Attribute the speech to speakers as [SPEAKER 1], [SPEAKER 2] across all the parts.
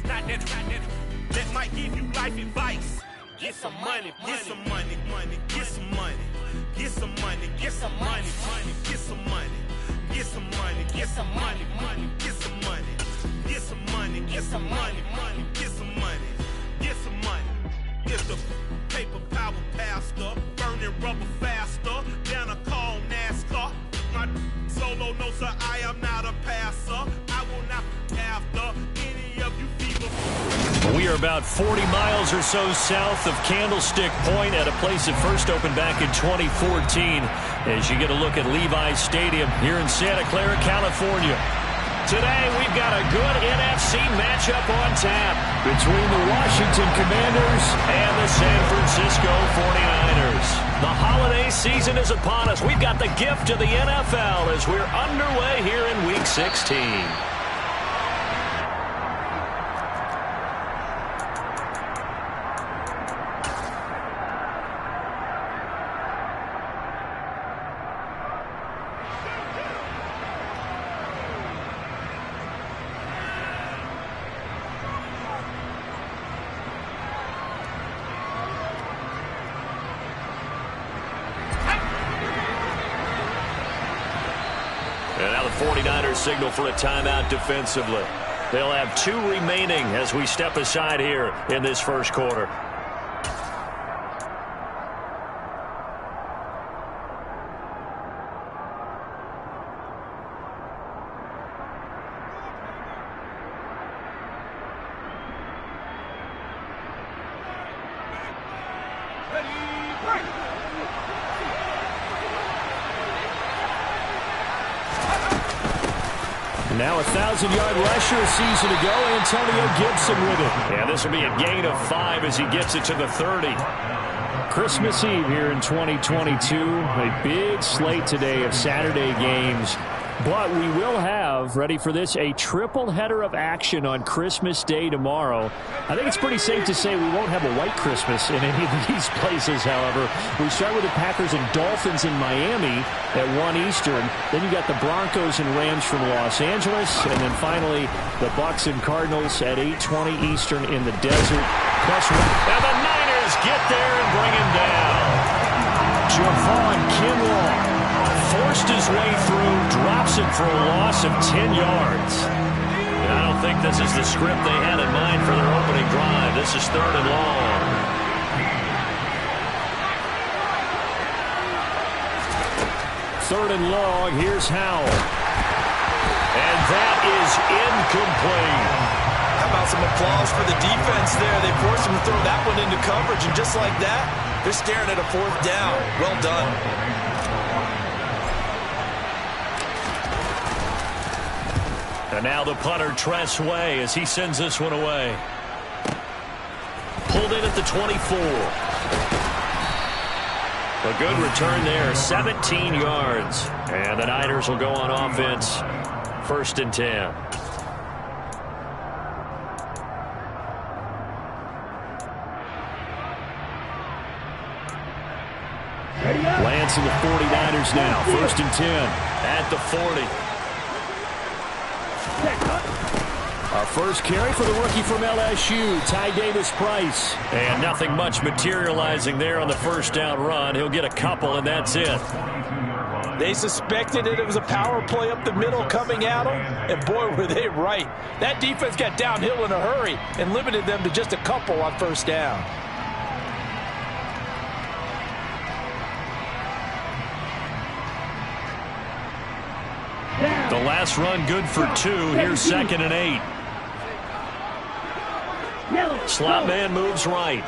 [SPEAKER 1] that might give you life advice. Get some money, get some money, get some money, get some money, get some money, get some money, get some money, get some money, get some money, get some money, get some money, get some money, get some money. It's the paper power pastor, burning rubber faster than a call NASCAR. My solo, no sir, I am not a passer. I will not after any of you people.
[SPEAKER 2] We are about 40 miles or so south of Candlestick Point at a place that first opened back in 2014 as you get a look at Levi's Stadium here in Santa Clara, California. Today, we've got a good NFC matchup on tap between the Washington Commanders and the San Francisco 49ers. The holiday season is upon us. We've got the gift of the NFL as we're underway here in Week 16. And now the 49ers signal for a timeout defensively. They'll have 2 remaining as we step aside here in this first quarter. Now a 1,000-yard rusher a season ago, Antonio Gibson with it. Yeah, this will be a gain of 5 as he gets it to the 30. Christmas Eve here in 2022. A big slate today of Saturday games. But we will have, ready for this, a triple header of action on Christmas Day tomorrow. I think it's pretty safe to say we won't have a white Christmas in any of these places, however. We start with the Packers and Dolphins in Miami at 1 Eastern. Then you got the Broncos and Rams from Los Angeles. And then finally, the Bucs and Cardinals at 8:20 Eastern in the desert. And the Niners get there and bring him down. Javon Kinlaw forced his way through, drops it for a loss of 10 yards. And I don't think this is the script they had in mind for their opening drive. This is 3rd and long. Third and long, here's Howell. And that is incomplete.
[SPEAKER 3] How about some applause for the defense there? They forced him to throw that one into coverage, and just like that, they're staring at a 4th down. Well done.
[SPEAKER 2] And now the punter, Tress Way, as he sends this one away. Pulled in at the 24. A good return there, 17 yards. And the Niners will go on offense, 1st and 10. Lance and the 49ers now, 1st and 10 at the 40. Our first carry for the rookie from LSU, Ty Davis-Price. And nothing much materializing there on the first down run. He'll get a couple, and that's it.
[SPEAKER 3] They suspected it was a power play up the middle coming at them, and boy, were they right. That defense got downhill in a hurry and limited them to just a couple on first down.
[SPEAKER 2] The last run good for 2. Here's 2nd and 8. Slot man moves right.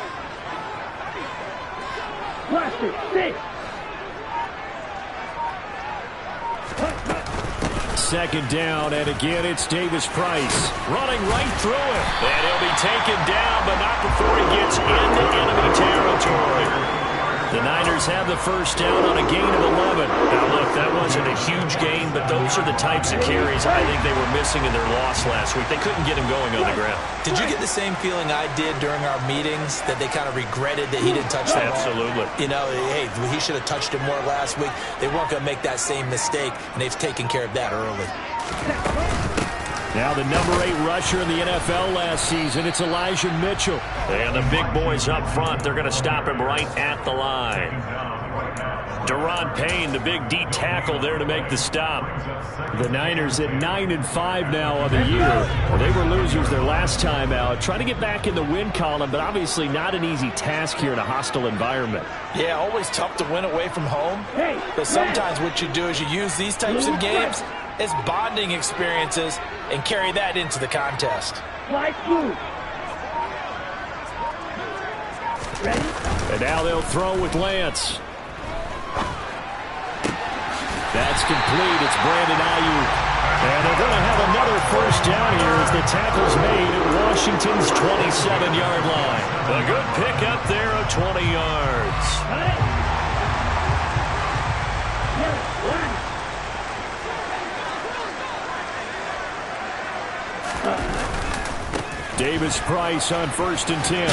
[SPEAKER 2] Second down, and again it's Davis-Price. Running right through it. And he'll be taken down, but not before he gets into enemy territory. The Niners have the first down on a gain of 11. Now, look, that wasn't a huge gain, but those are the types of carries I think they were missing in their loss last week. They couldn't get him going on the ground.
[SPEAKER 3] Did you get the same feeling I did during our meetings, that they kind of regretted that he didn't touch the ball?
[SPEAKER 2] Absolutely.
[SPEAKER 3] You know, hey, he should have touched it more last week. They weren't going to make that same mistake, and they've taken care of that early.
[SPEAKER 2] Now the number 8 rusher in the NFL last season, it's Elijah Mitchell.
[SPEAKER 4] And the big boys up front, they're going to stop him right at the line. Daron Payne, the big D tackle there to make the stop.
[SPEAKER 2] The Niners at 9-5 now on the year. Well, they were losers their last time out. Trying to get back in the win column, but obviously not an easy task here in a hostile environment.
[SPEAKER 3] Yeah, always tough to win away from home. But sometimes what you do is you use these types of games as bonding experiences and carry that into the contest.
[SPEAKER 2] And now they'll throw with Lance. That's complete. It's Brandon Ayuk. And they're going to have another first down here as the tackle's made at Washington's 27-yard line.
[SPEAKER 4] A good pickup there of 20 yards.
[SPEAKER 2] Davis Price on 1st and 10.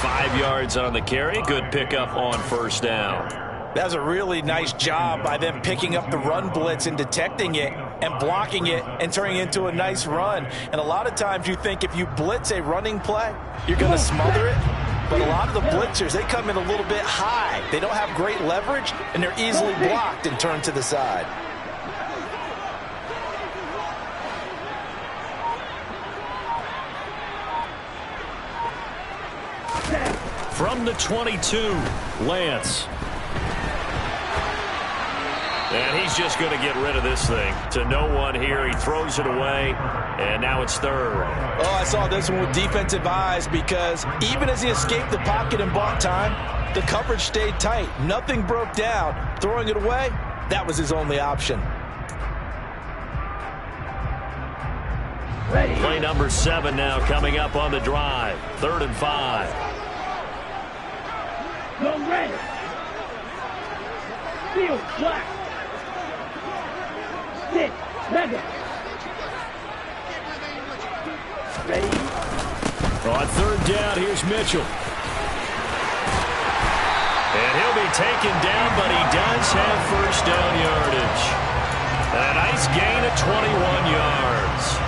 [SPEAKER 4] 5 yards on the carry. Good pickup on first down.
[SPEAKER 3] That was a really nice job by them picking up the run blitz and detecting it and blocking it and turning it into a nice run. And a lot of times you think if you blitz a running play, you're going to smother it. But a lot of the blitzers, they come in a little bit high. They don't have great leverage, and they're easily blocked and turned to the side.
[SPEAKER 2] From the 22, Lance.
[SPEAKER 4] And he's just going to get rid of this thing. To no one here. He throws it away, and now it's third.
[SPEAKER 3] Oh, I saw this one with defensive eyes because even as he escaped the pocket and bought time, the coverage stayed tight. Nothing broke down. Throwing it away, that was his only option.
[SPEAKER 4] Play number 7 now coming up on the drive. 3rd and 5.
[SPEAKER 5] Go ready. Field flat. Sit. Mega. Ready.
[SPEAKER 2] On 3rd down, here's Mitchell.
[SPEAKER 4] And he'll be taken down, but he does have first down yardage. And a nice gain of 21 yards.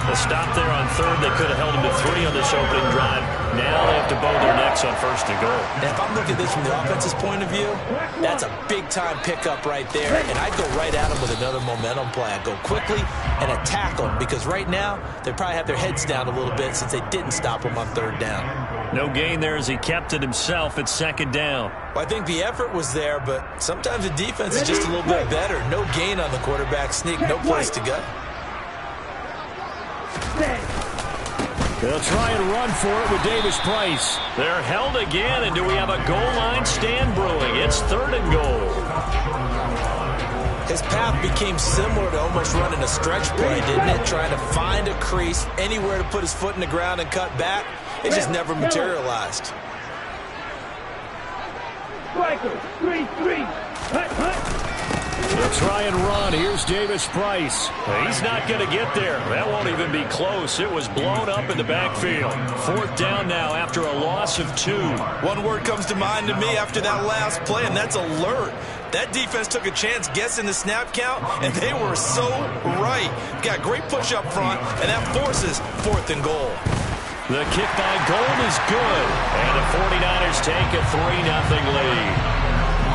[SPEAKER 4] The stop there on 3rd. They could have held him to 3 on this opening drive. Now they have to bow their necks on 1st and goal.
[SPEAKER 3] And if I'm looking at this from the offense's point of view, that's a big-time pickup right there. And I'd go right at him with another momentum play. I'd go quickly and attack them because right now they probably have their heads down a little bit since they didn't stop him on 3rd down.
[SPEAKER 4] No gain there as he kept it himself at 2nd down.
[SPEAKER 3] Well, I think the effort was there, but sometimes the defense is just a little bit better. No gain on the quarterback sneak, no place to go.
[SPEAKER 2] They'll try and run for it with Davis Price.
[SPEAKER 4] They're held again, and do we have a goal line stand brewing? It's 3rd and goal.
[SPEAKER 3] His path became similar to almost running a stretch play, didn't it? Trying to find a crease, anywhere to put his foot in the ground and cut back. It just never materialized.
[SPEAKER 5] Striker, 3-3. Hut, hut.
[SPEAKER 2] They'll try and run. Here's Davis Price.
[SPEAKER 4] He's not going to get there. That won't even be close. It was blown up in the backfield. 4th down now after a loss of 2.
[SPEAKER 3] One word comes to mind to me after that last play, and that's alert. That defense took a chance guessing the snap count, and they were so right. Got great push up front, and that forces 4th and goal.
[SPEAKER 2] The kick by Gold is good.
[SPEAKER 4] And the 49ers take a 3-0 lead.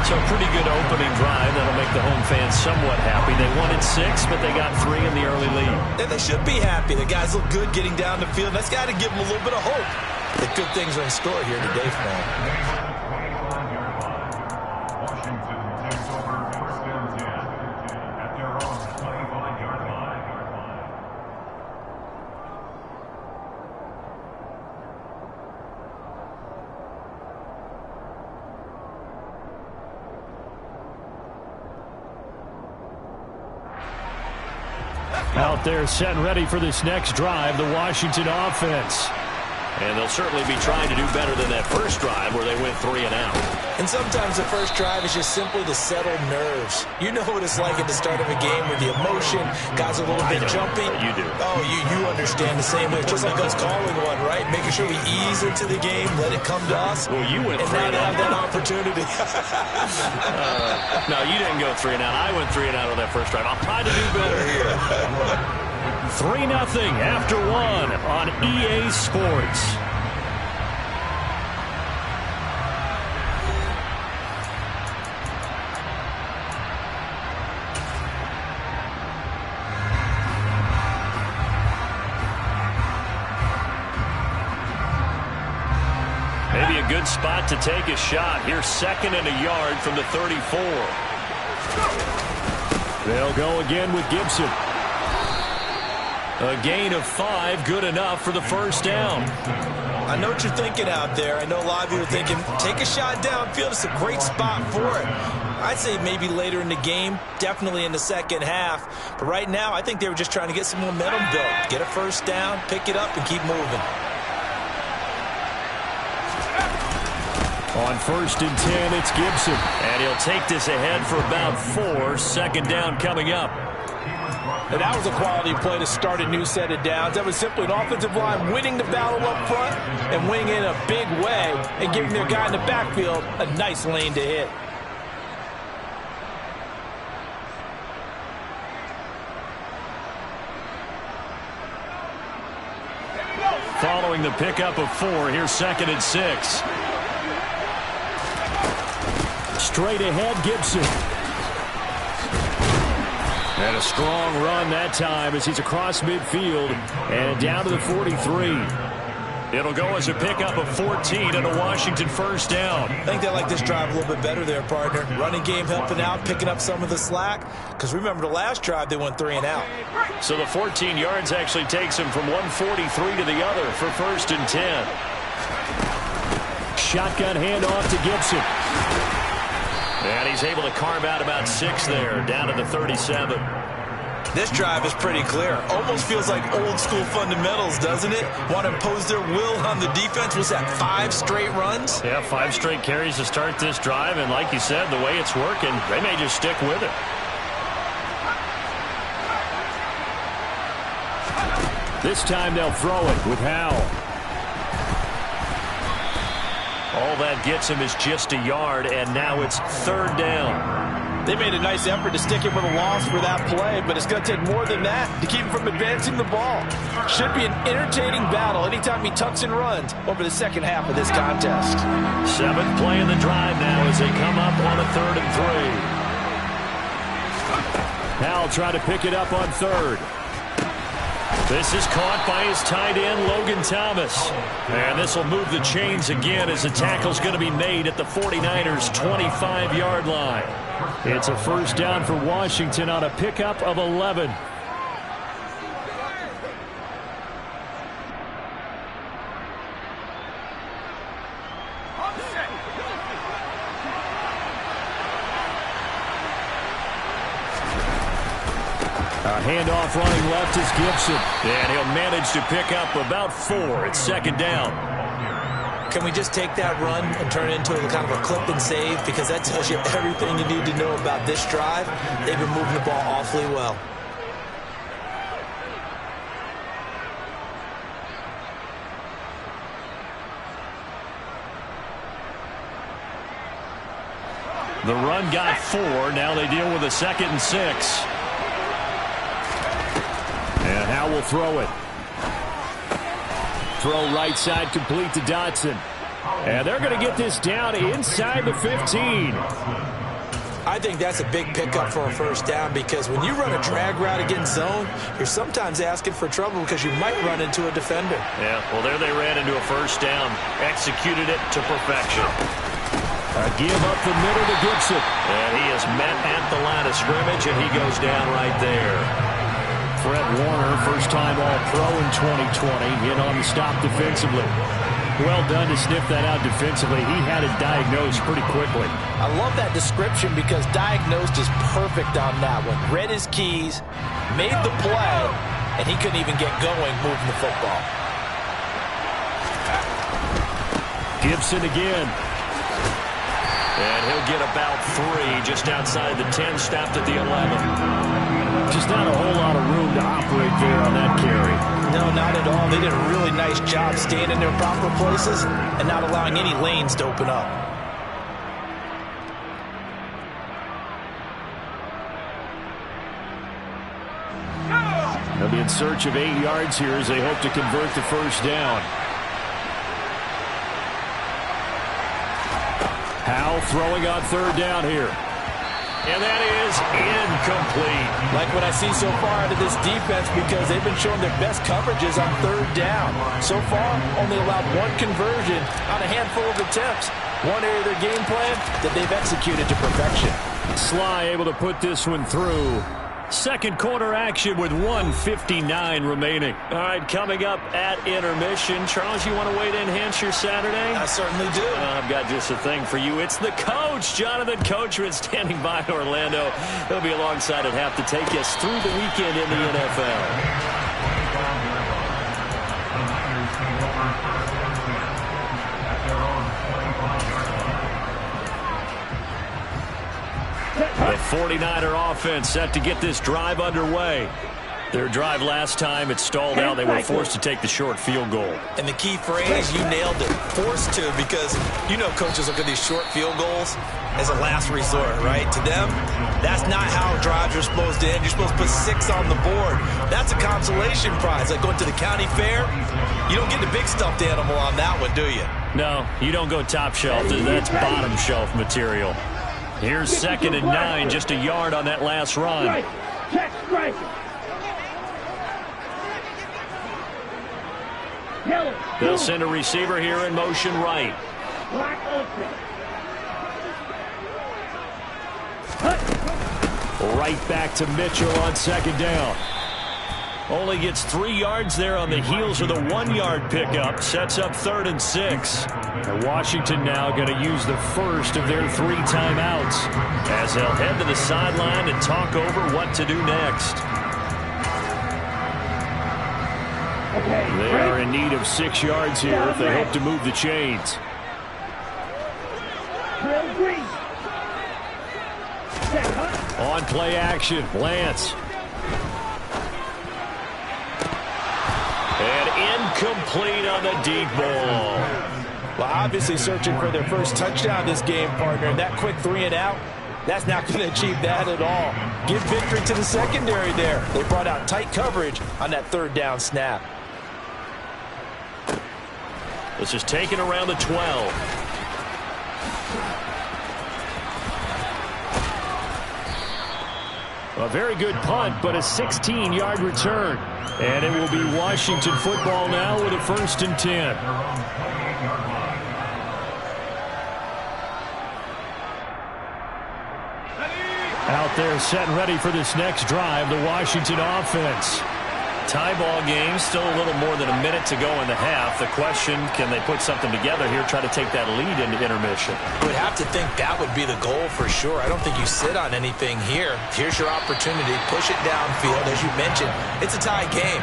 [SPEAKER 4] So a pretty good opening drive. That'll make the home fans somewhat happy. They wanted 6, but they got 3 in the early lead.
[SPEAKER 3] And they should be happy. The guys look good getting down the field. That's got to give them a little bit of hope that good things are in store here today for them.
[SPEAKER 2] Out there set and ready for this next drive, the Washington offense.
[SPEAKER 4] And they'll certainly be trying to do better than that first drive where they went 3 and out.
[SPEAKER 3] And sometimes the first drive is just simply to settle nerves. You know what it's like at the start of a game with the emotion, guys are a little bit jumpy.
[SPEAKER 4] You do.
[SPEAKER 3] Oh, you understand the same way. It's just like us calling one, right? Making sure we ease into the game, let it come to us.
[SPEAKER 4] Well, you went
[SPEAKER 3] and
[SPEAKER 4] 3
[SPEAKER 3] now
[SPEAKER 4] and
[SPEAKER 3] they have
[SPEAKER 4] out.
[SPEAKER 3] that opportunity.
[SPEAKER 4] No, you didn't go 3 and out. I went 3 and out on that first drive. I'll try to do better here.
[SPEAKER 2] 3-0 after 1 on EA Sports.
[SPEAKER 4] Maybe a good spot to take a shot. Here's 2nd and a yard from the 34.
[SPEAKER 2] They'll go again with Gibson.
[SPEAKER 4] A gain of 5, good enough for the first down.
[SPEAKER 3] I know what you're thinking out there. I know a lot of you are thinking, take a shot downfield. It's a great spot for it. I'd say maybe later in the game, definitely in the second half. But right now, I think they were just trying to get some momentum built. Get a first down, pick it up, and keep moving.
[SPEAKER 2] On 1st and 10, it's Gibson.
[SPEAKER 4] And he'll take this ahead for about 4. 2nd down coming up.
[SPEAKER 3] And that was a quality play to start a new set of downs. That was simply an offensive line winning the battle up front and winning in a big way and giving their guy in the backfield a nice lane to hit.
[SPEAKER 4] Following the pickup of 4, here's 2nd and 6.
[SPEAKER 2] Straight ahead, Gibson. And a strong run that time as he's across midfield and down to the 43.
[SPEAKER 4] It'll go as a pickup of 14 and a Washington first down.
[SPEAKER 3] I think they like this drive a little bit better there, partner. Running game helping out, picking up some of the slack. Because remember, the last drive, they went 3 and out.
[SPEAKER 4] So the 14 yards actually takes him from 143 to the other for 1st and 10.
[SPEAKER 2] Shotgun handoff to Gibson.
[SPEAKER 4] And he's able to carve out about 6 there, down to the 37.
[SPEAKER 3] This drive is pretty clear. Almost feels like old school fundamentals, doesn't it? Want to impose their will on the defense. Was that 5 straight runs?
[SPEAKER 4] Yeah, 5 straight carries to start this drive. And like you said, the way it's working, they may just stick with it.
[SPEAKER 2] This time they'll throw it with Howell.
[SPEAKER 4] All that gets him is just a yard, and now it's 3rd down.
[SPEAKER 3] They made a nice effort to stick him with a loss for that play, but it's going to take more than that to keep him from advancing the ball. Should be an entertaining battle anytime he tucks and runs over the second half of this contest.
[SPEAKER 4] 7th play of the drive now as they come up on a 3rd and 3.
[SPEAKER 2] Howell trying to pick it up on 3rd.
[SPEAKER 4] This is caught by his tight end, Logan Thomas. And this will move the chains again as the tackle's going to be made at the 49ers' 25-yard line.
[SPEAKER 2] It's a first down for Washington on a pickup of 11. A handoff running left is Gibson.
[SPEAKER 4] And he'll manage to pick up about 4. It's 2nd down.
[SPEAKER 3] Can we just take that run and turn it into a kind of a clip and save? Because that tells you everything you need to know about this drive. They've been moving the ball awfully well.
[SPEAKER 4] The run got 4. Now they deal with a 2nd and 6.
[SPEAKER 2] And Howell will throw it. Throw right side complete to Dotson. And they're going to get this down inside the 15.
[SPEAKER 3] I think that's a big pickup for a first down because when you run a drag route against zone, you're sometimes asking for trouble because you might run into a defender.
[SPEAKER 4] Yeah, well, there they ran into a first down. Executed it to perfection.
[SPEAKER 2] A give up the middle to Gibson.
[SPEAKER 4] And he is met at the line of scrimmage, and he goes down right there.
[SPEAKER 2] Fred Warner, first-time All-Pro in 2020, in on the stop defensively. Well done to sniff that out defensively. He had it diagnosed pretty quickly.
[SPEAKER 3] I love that description because diagnosed is perfect on that one. Read his keys, made the play, and he couldn't even get going moving the football.
[SPEAKER 2] Gibson again.
[SPEAKER 4] And he'll get about 3 just outside the 10, stopped at the 11.
[SPEAKER 2] Just not a whole lot of room to operate there on that carry.
[SPEAKER 3] No, not at all. They did a really nice job staying in their proper places and not allowing any lanes to open up.
[SPEAKER 2] They'll be in search of 8 yards here as they hope to convert the first down. Howell throwing on third down here.
[SPEAKER 4] And that is incomplete.
[SPEAKER 3] Like what I see so far out of this defense, because they've been showing their best coverages on third down. So far, only allowed 1 conversion on a handful of attempts. One area of their game plan that they've executed to perfection.
[SPEAKER 2] Sly able to put this one through. Second quarter action with 1:59 remaining.
[SPEAKER 4] All right, coming up at intermission. Charles, you want to wait in enhance your Saturday?
[SPEAKER 3] I certainly do.
[SPEAKER 4] I've got just a thing for you. It's the coach, Jonathan Coachman, standing by in Orlando. He'll be alongside at half to take us through the weekend in the NFL. The 49er offense set to get this drive underway. Their drive last time, it stalled out. They were forced to take the short field goal.
[SPEAKER 3] And the key phrase, you nailed it, forced to, because you know coaches look at these short field goals as a last resort, right? To them, that's not how drives are supposed to end. You're supposed to put 6 on the board. That's a consolation prize. Like going to the county fair, you don't get the big stuffed animal on that one, do you?
[SPEAKER 4] No, you don't go top shelf. That's bottom shelf material. Here's 2nd and 9, just a yard on that last run.
[SPEAKER 5] Check strike.
[SPEAKER 4] They'll send a receiver here in motion right.
[SPEAKER 5] Black open.
[SPEAKER 2] Right back to Mitchell on 2nd down.
[SPEAKER 4] Only gets 3 yards there on the heels of the 1-yard pickup. Sets up 3rd and 6.
[SPEAKER 2] And Washington now going to use the first of their 3 timeouts,
[SPEAKER 4] as they'll head to the sideline and talk over what to do next.
[SPEAKER 2] They are in need of 6 yards here if they hope to move the chains. On play action, Lance.
[SPEAKER 4] And incomplete on the deep ball.
[SPEAKER 3] Well, obviously searching for their first touchdown this game, partner. And that quick 3 and out, that's not going to achieve that at all. Give victory to the secondary there. They brought out tight coverage on that 3rd down snap.
[SPEAKER 4] This is taken around the 12.
[SPEAKER 2] A very good punt, but a 16-yard return. And it will be Washington football now with a 1st and 10. Out there set and ready for this next drive, the Washington offense.
[SPEAKER 4] Tie ball game, still a little more than a minute to go in the half. The question, can they put something together here, try to take that lead into intermission?
[SPEAKER 3] I would have to think that would be the goal for sure. I don't think you sit on anything here. Here's your opportunity. Push it downfield. As you mentioned, it's a tie game.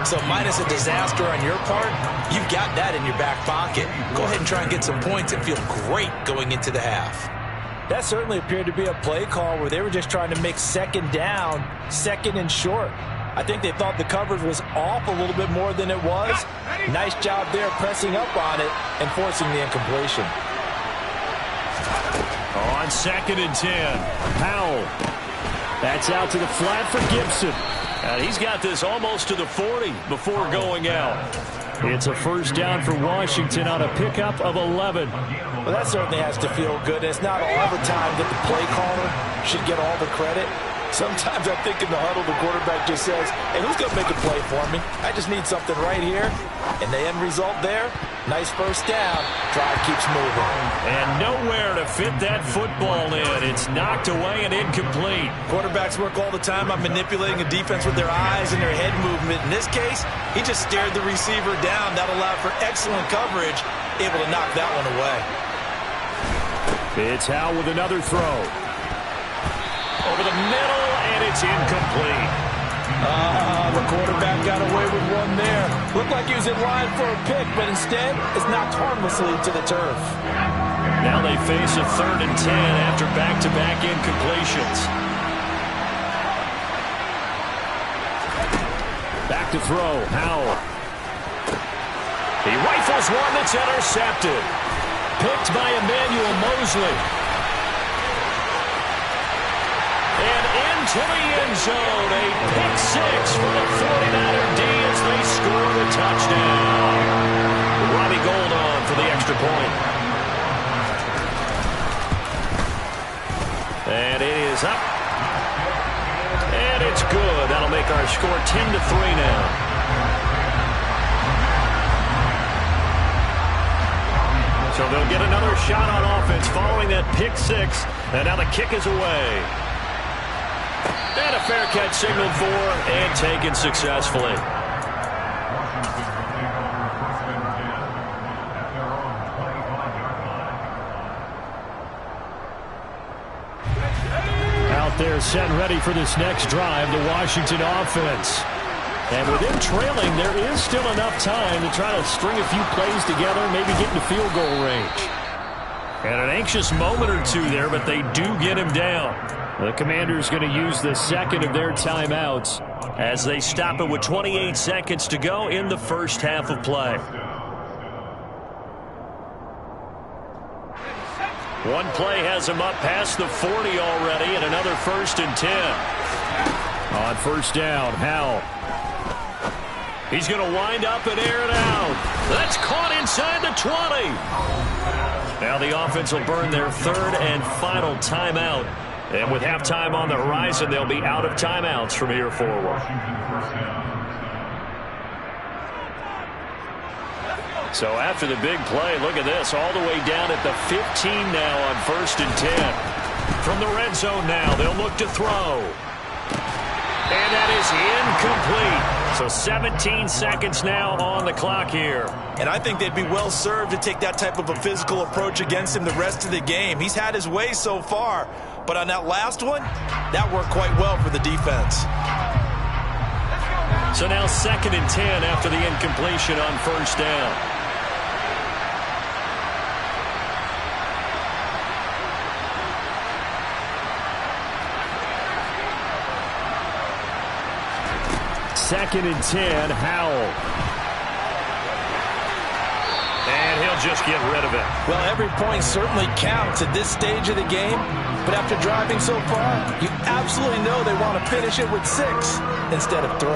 [SPEAKER 3] So minus a disaster on your part, you've got that in your back pocket. Go ahead and try and get some points and feel great going into the half. That certainly appeared to be a play call where they were just trying to make 2nd down, 2nd and short. I think they thought the coverage was off a little bit more than it was. Nice job there pressing up on it and forcing the incompletion.
[SPEAKER 2] On 2nd and 10, Howell. That's out to the flat for Gibson.
[SPEAKER 4] And he's got this almost to the 40 before going out.
[SPEAKER 2] It's a 1st down for Washington on a pickup of 11.
[SPEAKER 3] Well, that certainly has to feel good. It's not all the time that the play caller should get all the credit. Sometimes I think in the huddle, the quarterback just says, hey, who's going to make a play for me? I just need something right here. And the end result there, nice 1st down. Drive keeps moving.
[SPEAKER 4] And nowhere to fit that football in. It's knocked away and incomplete.
[SPEAKER 3] Quarterbacks work all the time on manipulating a defense with their eyes and their head movement. In this case, he just stared the receiver down. That allowed for excellent coverage, able to knock that one away.
[SPEAKER 2] It's Howell with another throw.
[SPEAKER 4] Over the middle, and it's incomplete.
[SPEAKER 3] The quarterback got away with one there. Looked like he was in line for a pick, but instead, it's knocked harmlessly to the turf.
[SPEAKER 4] Now they face a 3rd and 10 after back-to-back incompletions.
[SPEAKER 2] Back to throw, Howell.
[SPEAKER 4] He rifles one that's intercepted. Picked by Emmanuel Mosley. And into the end zone. A pick six for the 49er D as they score the touchdown. Robbie Gould on for the extra point. And it is up. And it's good. That'll make our score 10-3 now. So they'll get another shot on offense following that pick six. And now the kick is away. And a fair catch signaled for and taken successfully.
[SPEAKER 2] Out there set and ready for this next drive, the Washington offense. And with them trailing, there is still enough time to try to string a few plays together, maybe get into field goal range.
[SPEAKER 4] And an anxious moment or two there, but they do get him down.
[SPEAKER 2] The Commanders going to use the second of their timeouts
[SPEAKER 4] as they stop it with 28 seconds to go in the first half of play. One play has him up past the 40 already, and another 1st and 10.
[SPEAKER 2] On first down, Howell.
[SPEAKER 4] He's going to wind up and air it out. That's caught inside the 20. Now the offense will burn their 3rd and final timeout. And with halftime on the horizon, they'll be out of timeouts from here forward. So after the big play, look at this, all the way down at the 15 now on 1st and 10. From the red zone now, they'll look to throw. And that is incomplete. So 17 seconds now on the clock here.
[SPEAKER 3] And I think they'd be well served to take that type of a physical approach against him the rest of the game. He's had his way so far. But on that last one, that worked quite well for the defense.
[SPEAKER 4] So now 2nd and 10 after the incompletion on first down.
[SPEAKER 2] Second and 10, Howell.
[SPEAKER 4] And he'll just get rid of it.
[SPEAKER 3] Well, every point certainly counts at this stage of the game. But after driving so far, you absolutely know they want to finish it with 6 instead of 3.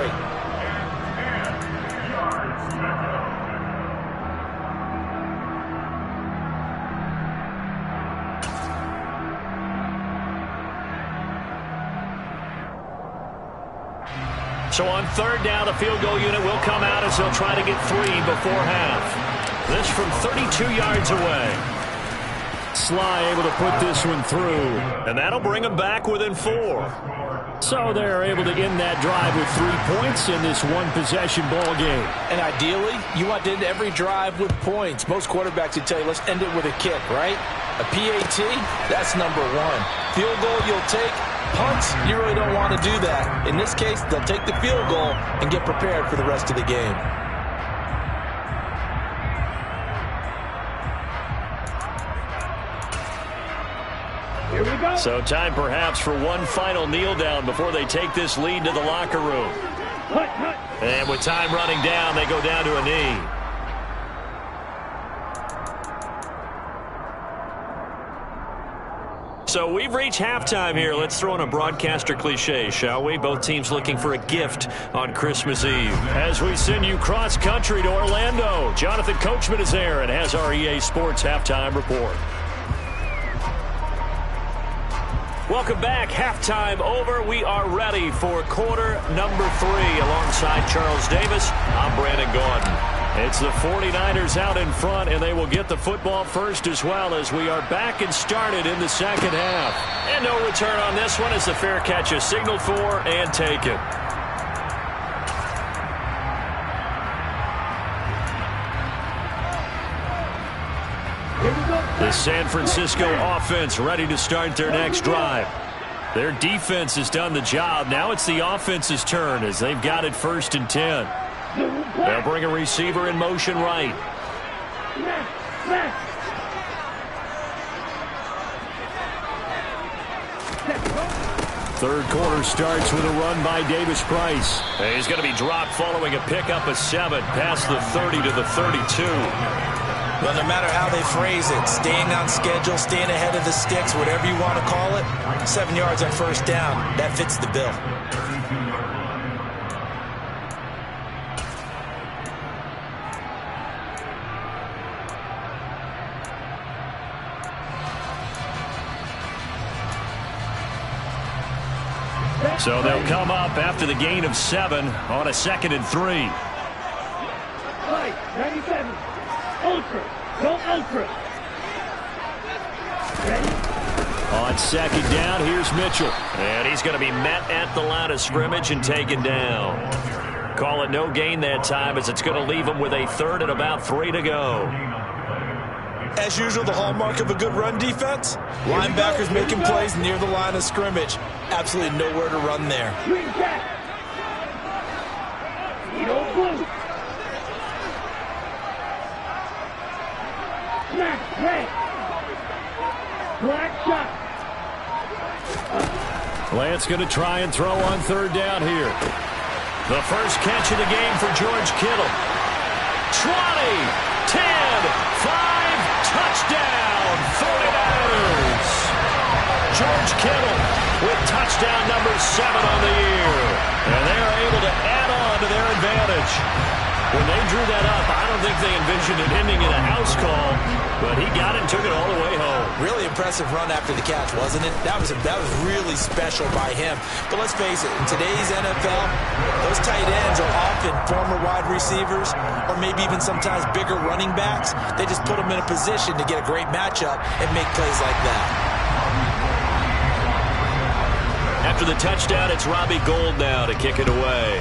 [SPEAKER 4] So on 3rd down, the field goal unit will come out as they'll try to get 3 before half. This from 32 yards away.
[SPEAKER 2] Sly able to put this one through.
[SPEAKER 4] And that'll bring them back within 4.
[SPEAKER 2] So they're able to end that drive with 3 points in this one-possession ball game.
[SPEAKER 3] And ideally, you want to end every drive with points. Most quarterbacks would tell you, let's end it with a kick, right? A PAT, that's number 1. Field goal you'll take. Punts, you really don't want to do that. In this case, they'll take the field goal and get prepared for the rest of the game.
[SPEAKER 5] Here we go.
[SPEAKER 4] So time perhaps for one final kneel down before they take this lead to the locker room. And with time running down, they go down to a knee. So we've reached halftime here. Let's throw in a broadcaster cliche, shall we? Both teams looking for a gift on Christmas Eve. As we send you cross-country to Orlando, Jonathan Coachman is there and has our EA Sports halftime report. Welcome back. Halftime over. We are ready for quarter number 3. Alongside Charles Davis, I'm Brandon Gordon. It's the 49ers out in front, and they will get the football first as well as we are back and started in the second half. And no return on this one as the fair catch is signaled for and taken. The San Francisco offense ready to start their next drive. Their defense has done the job. Now it's the offense's turn as they've got it 1st and 10. They'll bring a receiver in motion right.
[SPEAKER 2] Third quarter starts with a run by Davis Price.
[SPEAKER 4] He's going to be dropped following a pickup of 7 past the 30 to the 32.
[SPEAKER 3] Well, no matter how they phrase it, staying on schedule, staying ahead of the sticks, whatever you want to call it, 7 yards on first down, that fits the bill.
[SPEAKER 4] So they'll come up after the gain of 7 on a 2nd and 3.
[SPEAKER 5] Right, 97. Ultra. Go ultra. Ready?
[SPEAKER 2] On 2nd down, here's Mitchell.
[SPEAKER 4] And he's going to be met at the line of scrimmage and taken down. Call it no gain that time, as it's going to leave him with a 3rd and about 3 to go.
[SPEAKER 3] As usual, the hallmark of a good run defense, linebackers making plays near the line of scrimmage. Absolutely nowhere to run there.
[SPEAKER 5] Green jack. Yellow blue. Smack red. Black shot.
[SPEAKER 2] Lance going to try and throw on 3rd down here.
[SPEAKER 4] The first catch of the game for George Kittle. 20, 10, 5, touchdown, 49ers. George Kittle with touchdown number 7 on the year. And they're able to add on to their advantage. When they drew that up, I don't think they envisioned it ending in a house call, but he got it and took it all the way home.
[SPEAKER 3] Really impressive run after the catch, wasn't it? That was really special by him. But let's face it, in today's NFL, those tight ends are often former wide receivers or maybe even sometimes bigger running backs. They just put them in a position to get a great matchup and make plays like that.
[SPEAKER 4] After the touchdown, it's Robbie Gould now to kick it away.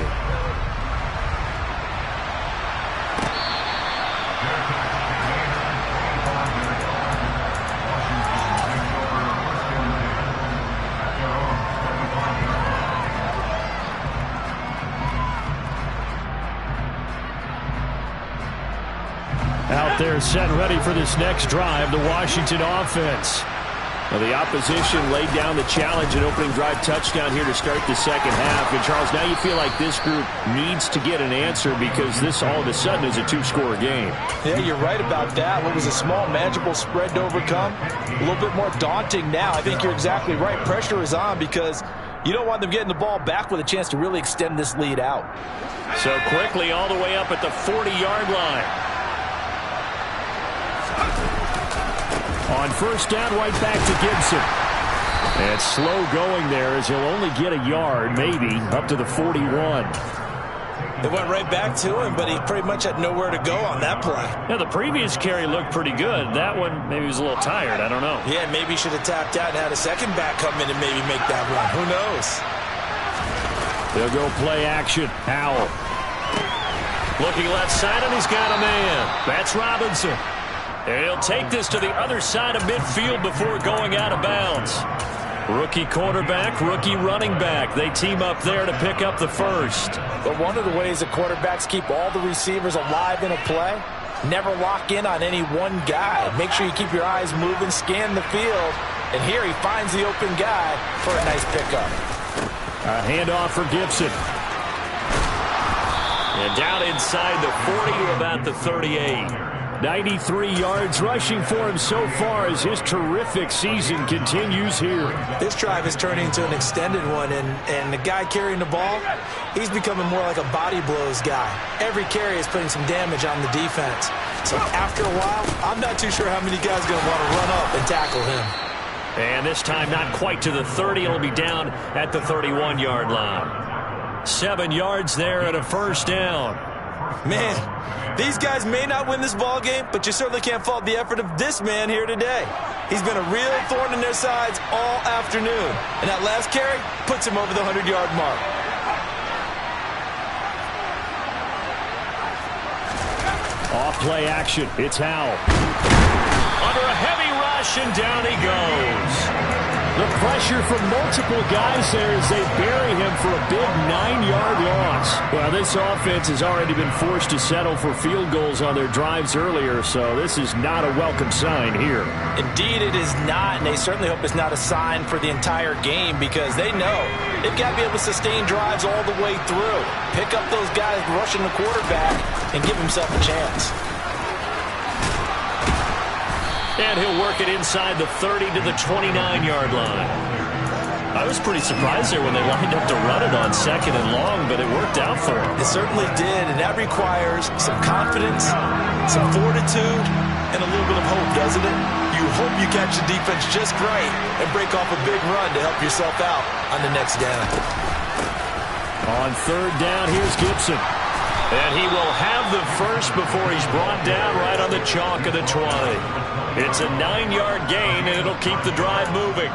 [SPEAKER 2] Out there set and ready for this next drive, the Washington offense. Well, the opposition laid down the challenge and opening drive touchdown here to start the second half. And, Charles, now you feel like this group needs to get an answer because this all of a sudden is a 2-score game.
[SPEAKER 3] Yeah, you're right about that. What was a small, manageable spread to overcome, a little bit more daunting now. I think you're exactly right. Pressure is on because you don't want them getting the ball back with a chance to really extend this lead out.
[SPEAKER 4] So quickly all the way up at the 40-yard line.
[SPEAKER 2] On first down, right back to Gibson. And slow going there as he'll only get a yard, maybe, up to the 41.
[SPEAKER 3] It went right back to him, but he pretty much had nowhere to go on that play.
[SPEAKER 4] Yeah, the previous carry looked pretty good. That one, maybe he was a little tired. I don't know.
[SPEAKER 3] Yeah, maybe he should have tapped out and had a second back come in and maybe make that run. Who knows?
[SPEAKER 2] They'll go play action. Howell.
[SPEAKER 4] Looking left side, and he's got a man. That's Robinson. And he'll take this to the other side of midfield before going out of bounds. Rookie quarterback, rookie running back. They team up there to pick up the first.
[SPEAKER 3] But one of the ways that quarterbacks keep all the receivers alive in a play, never lock in on any one guy. Make sure you keep your eyes moving, scan the field. And here he finds the open guy for a nice pickup.
[SPEAKER 2] A handoff for Gibson.
[SPEAKER 4] And down inside the 40 to about the 38.
[SPEAKER 2] 93 yards rushing for him so far as his terrific season continues here.
[SPEAKER 3] This drive is turning into an extended one, and the guy carrying the ball, he's becoming more like a body blows guy. Every carry is putting some damage on the defense. So after a while, I'm not too sure how many guys are going to want to run up and tackle him.
[SPEAKER 4] And this time not quite to the 30. It'll be down at the 31-yard line. 7 yards there and a first down.
[SPEAKER 3] Man, these guys may not win this ball game, but you certainly can't fault the effort of this man here today. He's been a real thorn in their sides all afternoon. And that last carry puts him over the 100-yard mark.
[SPEAKER 2] Off play action. It's Howell.
[SPEAKER 4] Under a heavy rush, and down he goes.
[SPEAKER 2] The pressure from multiple guys there as they bury him for a big 9-yard loss. Well, this offense has already been forced to settle for field goals on their drives earlier, so this is not a welcome sign here.
[SPEAKER 3] Indeed, it is not, and they certainly hope it's not a sign for the entire game because they know they've got to be able to sustain drives all the way through. Pick up those guys rushing the quarterback and give himself a chance.
[SPEAKER 4] And he'll work it inside the 30 to the 29-yard line. I was pretty surprised there when they lined up to run it on 2nd and long, but it worked out for him.
[SPEAKER 3] It certainly did, and that requires some confidence, some fortitude, and a little bit of hope, doesn't it? You hope you catch the defense just right and break off a big run to help yourself out on the next down.
[SPEAKER 2] On 3rd down, here's Gibson.
[SPEAKER 4] And he will have the first before he's brought down right on the chalk of the 20. It's a 9-yard gain, and it'll keep the drive moving.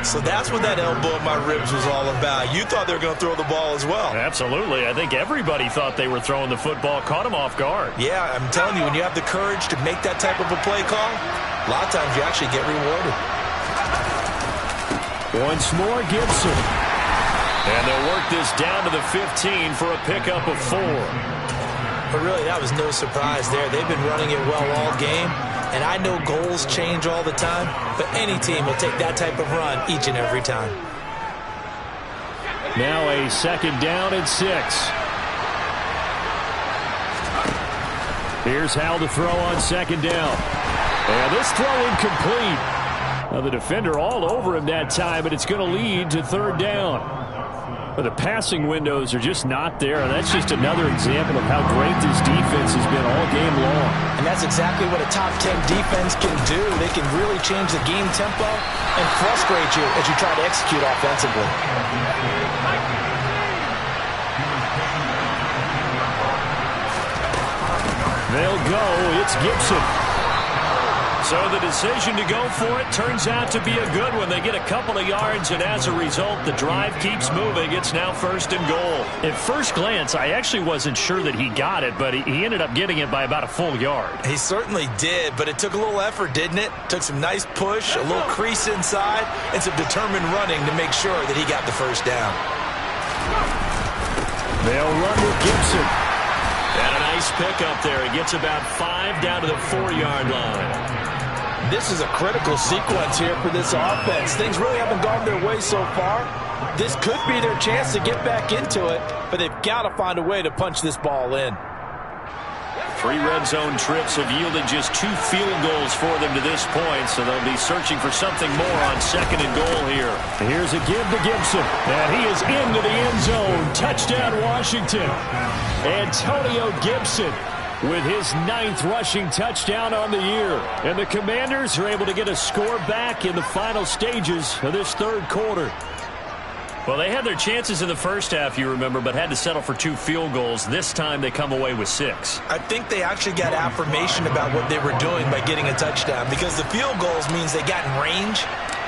[SPEAKER 3] So that's what that elbow in my ribs was all about. You thought they were going to throw the ball as well.
[SPEAKER 4] Absolutely. I think everybody thought they were throwing the football, caught him off guard.
[SPEAKER 3] Yeah, I'm telling you, when you have the courage to make that type of a play call, a lot of times you actually get rewarded.
[SPEAKER 2] Once more, Gibson.
[SPEAKER 4] And they'll work this down to the 15 for a pickup of 4.
[SPEAKER 3] But really, that was no surprise there. They've been running it well all game. And I know goals change all the time, but any team will take that type of run each and every time.
[SPEAKER 2] Now a 2nd down and 6. Here's Hal to throw on 2nd down. And this throw incomplete. Now the defender all over him that time, but it's going to lead to 3rd down. But the passing windows are just not there, and that's just another example of how great this defense has been all game long.
[SPEAKER 3] And that's exactly what a top 10 defense can do. They can really change the game tempo and frustrate you as you try to execute offensively.
[SPEAKER 2] They'll go. It's Gibson.
[SPEAKER 4] So the decision to go for it turns out to be a good one. They get a couple of yards, and as a result, the drive keeps moving. It's now 1st and goal.
[SPEAKER 2] At first glance, I actually wasn't sure that he got it, but he ended up getting it by about a full yard.
[SPEAKER 3] He certainly did, but it took a little effort, didn't it? Took some nice push, a little crease inside, and some determined running to make sure that he got the 1st down.
[SPEAKER 2] They'll run with Gibson.
[SPEAKER 4] And a nice pickup there. He gets about 5 down to the 4-yard line.
[SPEAKER 3] This is a critical sequence here for this offense. Things really haven't gone their way so far. This could be their chance to get back into it, but they've got to find a way to punch this ball in.
[SPEAKER 4] 3 red zone trips have yielded just 2 field goals for them to this point, so they'll be searching for something more on 2nd and goal here.
[SPEAKER 2] Here's a give to Gibson, and he is into the end zone. Touchdown, Washington. Antonio Gibson with his 9th rushing touchdown on the year. And the Commanders are able to get a score back in the final stages of this 3rd quarter.
[SPEAKER 4] Well, they had their chances in the first half, you remember, but had to settle for 2 field goals. This time they come away with 6.
[SPEAKER 3] I think they actually got affirmation about what they were doing by getting a touchdown, because the field goals means they got in range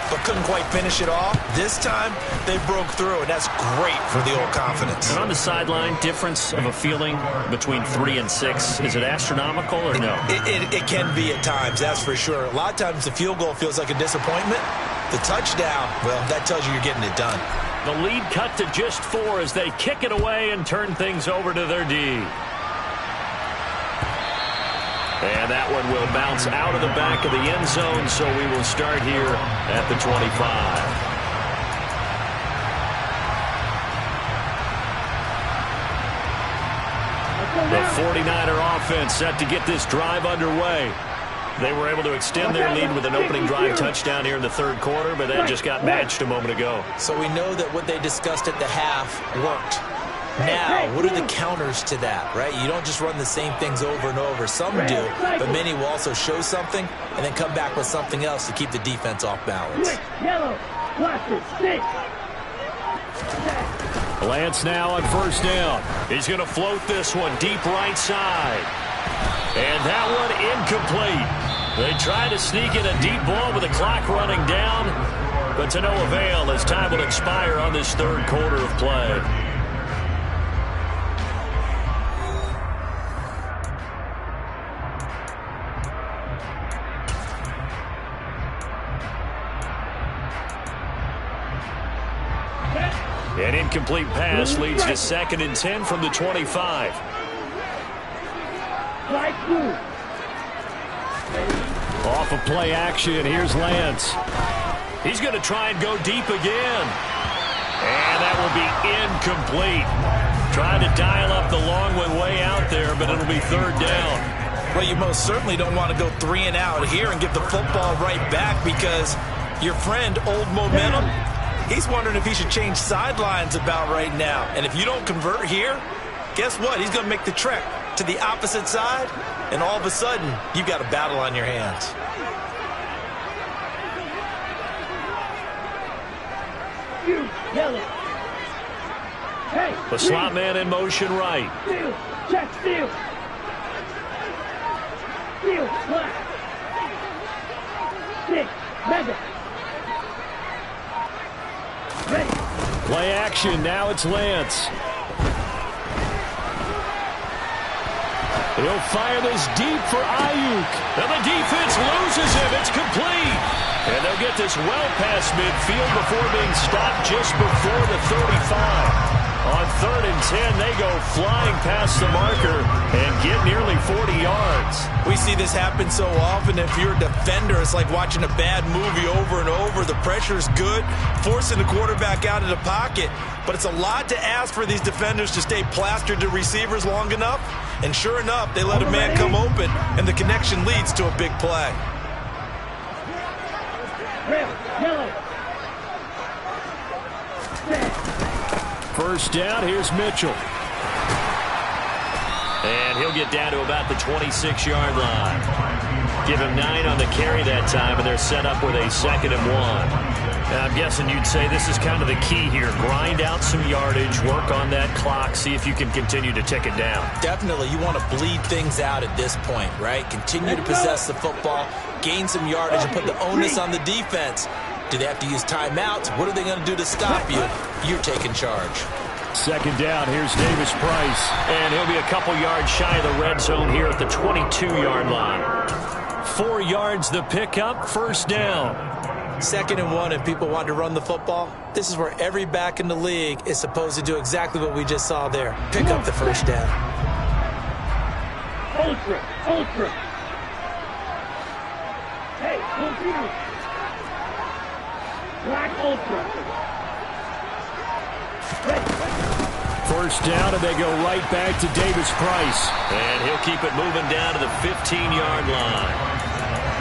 [SPEAKER 3] but couldn't quite finish it off. This time, they broke through, and that's great for the old confidence.
[SPEAKER 4] And on the sideline, difference of a feeling between 3 and 6, is it astronomical or no?
[SPEAKER 3] It can be at times, that's for sure. A lot of times the field goal feels like a disappointment. The touchdown, well, that tells you you're getting it done.
[SPEAKER 4] The lead cut to just 4 as they kick it away and turn things over to their D. And that one will bounce out of the back of the end zone, so we will start here at the 25. The 49er offense set to get this drive underway. They were able to extend their lead with an opening drive touchdown here in the 3rd quarter, but that just got matched a moment ago.
[SPEAKER 3] So we know that what they discussed at the half worked. Now, what are the counters to that, right? You don't just run the same things over and over. Some do, but many will also show something and then come back with something else to keep the defense off balance.
[SPEAKER 5] Yellow, glasses, 6.
[SPEAKER 2] Lance now on 1st down.
[SPEAKER 4] He's going to float this one deep right side. And that one incomplete. They try to sneak in a deep ball with the clock running down, but to no avail as time will expire on this 3rd quarter of play. An incomplete pass leads to 2nd and 10 from the 25.
[SPEAKER 2] Off of play action, here's Lance.
[SPEAKER 4] He's going to try and go deep again. And that will be incomplete. Trying to dial up the long way out there, but it'll be 3rd down.
[SPEAKER 3] Well, you most certainly don't want to go 3 and out here and give the football right back because your friend, Old Momentum, he's wondering if he should change sidelines about right now. And if you don't convert here, guess what? He's going to make the trek to the opposite side, and all of a sudden, you've got a battle on your hands.
[SPEAKER 4] The slot man in motion right.
[SPEAKER 5] Steal. Check steal. Steal. Black. Stick. Mega. Ready.
[SPEAKER 2] Play action, now it's Lance. He'll fire this deep for Ayuk.
[SPEAKER 4] And the defense loses him. It's complete. And they'll get this well past midfield before being stopped just before the 35. On 3rd and 10, they go flying past the marker and get nearly 40 yards.
[SPEAKER 3] We see this happen so often. If you're a defender, it's like watching a bad movie over and over. The pressure's good, forcing the quarterback out of the pocket. But it's a lot to ask for these defenders to stay plastered to receivers long enough. And sure enough, they let a man come open, and the connection leads to a big play.
[SPEAKER 5] Yellow.
[SPEAKER 2] 1st down, here's Mitchell.
[SPEAKER 4] And he'll get down to about the 26-yard line. Give him 9 on the carry that time, and they're set up with a 2nd and 1. Now, I'm guessing you'd say this is kind of the key here. Grind out some yardage, work on that clock, see if you can continue to tick it down.
[SPEAKER 3] Definitely, you want to bleed things out at this point, right? Continue to possess the football, gain some yardage, and put the onus on the defense. Do they have to use timeouts? What are they going to do to stop you? You're taking charge.
[SPEAKER 2] 2nd down, here's Davis Price.
[SPEAKER 4] And he'll be a couple yards shy of the red zone here at the 22-yard line.
[SPEAKER 2] 4 yards the pickup, 1st down.
[SPEAKER 3] 2nd and 1, and people want to run the football. This is where every back in the league is supposed to do exactly what we just saw there. Pick up the 1st down.
[SPEAKER 5] Ultra. Hey, computer. Black Ultra. Ready.
[SPEAKER 2] 1st down, and they go right back to Davis Price.
[SPEAKER 4] And he'll keep it moving down to the 15-yard line.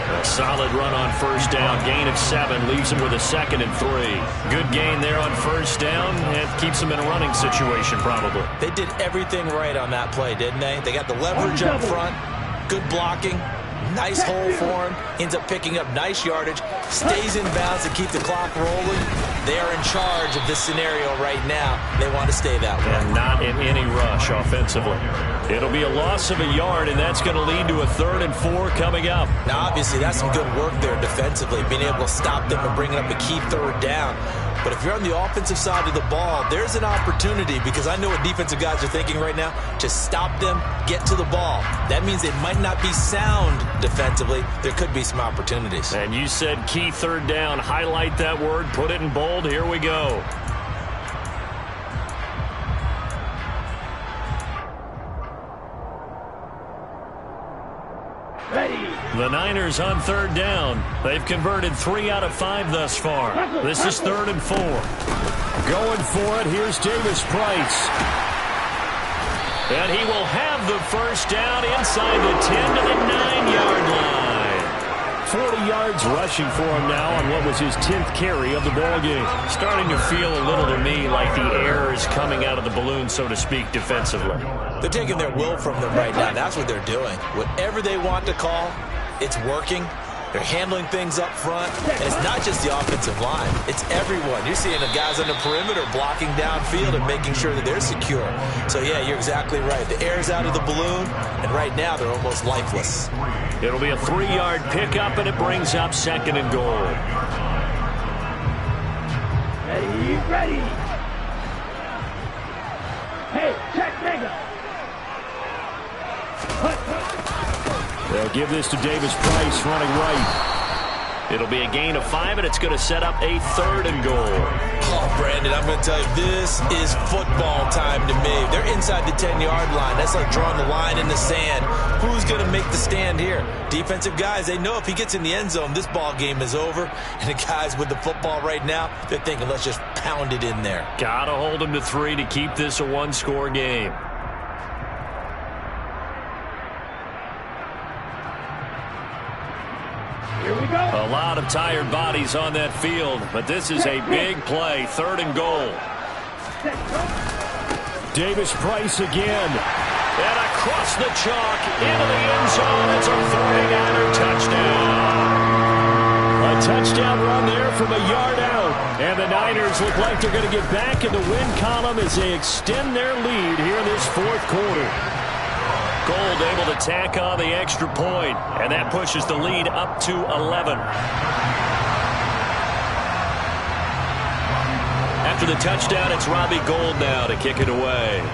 [SPEAKER 4] A solid run on 1st down. Gain of 7 leaves him with a 2nd and 3. Good gain there on 1st down and keeps him in a running situation probably.
[SPEAKER 3] They did everything right on that play, didn't they? They got the leverage up front, good blocking, nice hole for him, ends up picking up nice yardage, stays in bounds to keep the clock rolling. They are in charge of this scenario right now. They want to stay that way.
[SPEAKER 4] And not in any rush offensively. It'll be a loss of a yard, and that's going to lead to a 3rd and 4 coming up.
[SPEAKER 3] Now, obviously, that's some good work there defensively, being able to stop them and bringing up a key 3rd down. But if you're on the offensive side of the ball, there's an opportunity, because I know what defensive guys are thinking right now, to stop them, get to the ball. That means they might not be sound defensively. There could be some opportunities.
[SPEAKER 4] And you said key 3rd down. Highlight that word, put it in bold. Here we go.
[SPEAKER 5] Ready.
[SPEAKER 4] The Niners on 3rd down. They've converted 3 out of 5 thus far. This is 3rd and 4.
[SPEAKER 2] Going for it, here's Davis Price.
[SPEAKER 4] And he will have the 1st down inside the 10 to the 9-yard line.
[SPEAKER 2] 40 yards rushing for him now on what was his 10th carry of the ball game.
[SPEAKER 4] Starting to feel a little to me like the air is coming out of the balloon, so to speak, defensively.
[SPEAKER 3] They're taking their will from them right now. That's what they're doing. Whatever they want to call, it's working. They're handling things up front. And it's not just the offensive line. It's everyone. You're seeing the guys on the perimeter blocking downfield and making sure that they're secure. So, yeah, you're exactly right. The air's out of the balloon, and right now they're almost lifeless.
[SPEAKER 4] It'll be a 3-yard pickup, and it brings up 2nd and goal.
[SPEAKER 5] Ready. Hey, check mega.
[SPEAKER 2] They'll give this to Davis Price running right.
[SPEAKER 4] It'll be a gain of 5, and it's going to set up a 3rd and goal.
[SPEAKER 3] Oh, Brandon, I'm going to tell you, this is football time to me. They're inside the 10-yard line. That's like drawing the line in the sand. Who's going to make the stand here? Defensive guys, they know if he gets in the end zone, this ball game is over. And the guys with the football right now, they're thinking, let's just pound it in there.
[SPEAKER 4] Got to hold him to 3 to keep this a one-score game. A lot of tired bodies on that field, but this is a big play. 3rd and goal.
[SPEAKER 2] Davis Price again.
[SPEAKER 4] And across the chalk into the end zone. It's a 49er touchdown. A touchdown run there from a yard out. And the Niners look like they're going to get back in the win column as they extend their lead here in this 4th quarter. Gold able to tack on the extra point, and that pushes the lead up to 11. After the touchdown, it's Robbie Gould now to kick it away.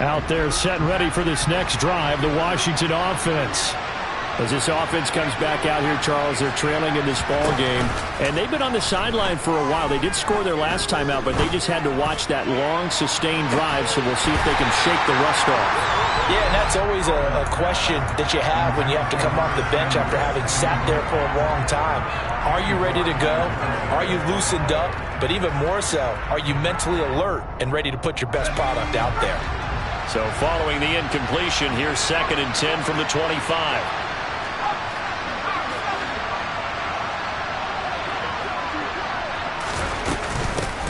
[SPEAKER 2] Out there set and ready for this next drive, the Washington offense. As this offense comes back out here, Charles, they're trailing in this ball game. And they've been on the sideline for a while. They did score their last time out, but they just had to watch that long, sustained drive, so we'll see if they can shake the rust off.
[SPEAKER 3] Yeah, and that's always a question that you have when you have to come off the bench after having sat there for a long time. Are you ready to go? Are you loosened up? But even more so, are you mentally alert and ready to put your best product out there?
[SPEAKER 4] So following the incompletion, here's 2nd and 10 from the 25.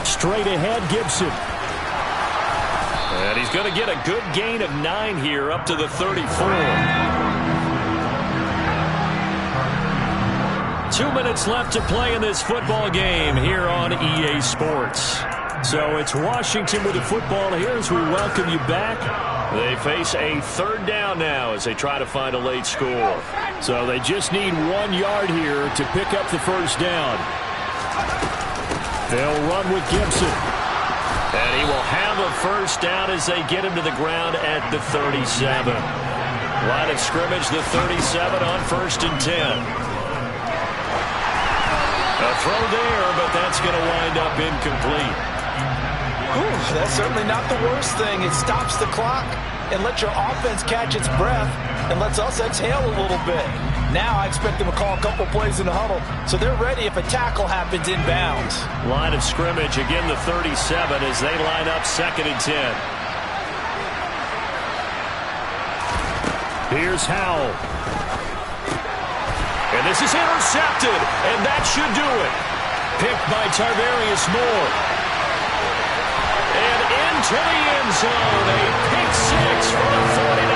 [SPEAKER 2] Straight ahead, Gibson.
[SPEAKER 4] And he's going to get a good gain of 9 here up to the 34. 2 minutes left to play in this football game here on EA Sports. So it's Washington with the football here as we welcome you back. They face a 3rd down now as they try to find a late score.
[SPEAKER 2] So they just need 1 yard here to pick up the 1st down. They'll run with Gibson.
[SPEAKER 4] And he will have a 1st down as they get him to the ground at the 37. Line of scrimmage, the 37 on 1st and 10. A throw there, but that's going to wind up incomplete.
[SPEAKER 3] That's certainly not the worst thing. It stops the clock and lets your offense catch its breath and lets us exhale a little bit. Now I expect them to call a couple plays in the huddle, so they're ready if a tackle happens inbounds.
[SPEAKER 4] Line of scrimmage, again the 37 as they line up 2nd and 10.
[SPEAKER 2] Here's Howell.
[SPEAKER 4] And this is intercepted, and that should do it.
[SPEAKER 2] Picked by Tarvarius Moore.
[SPEAKER 4] And into the end zone, a pick 6 for the 49ers.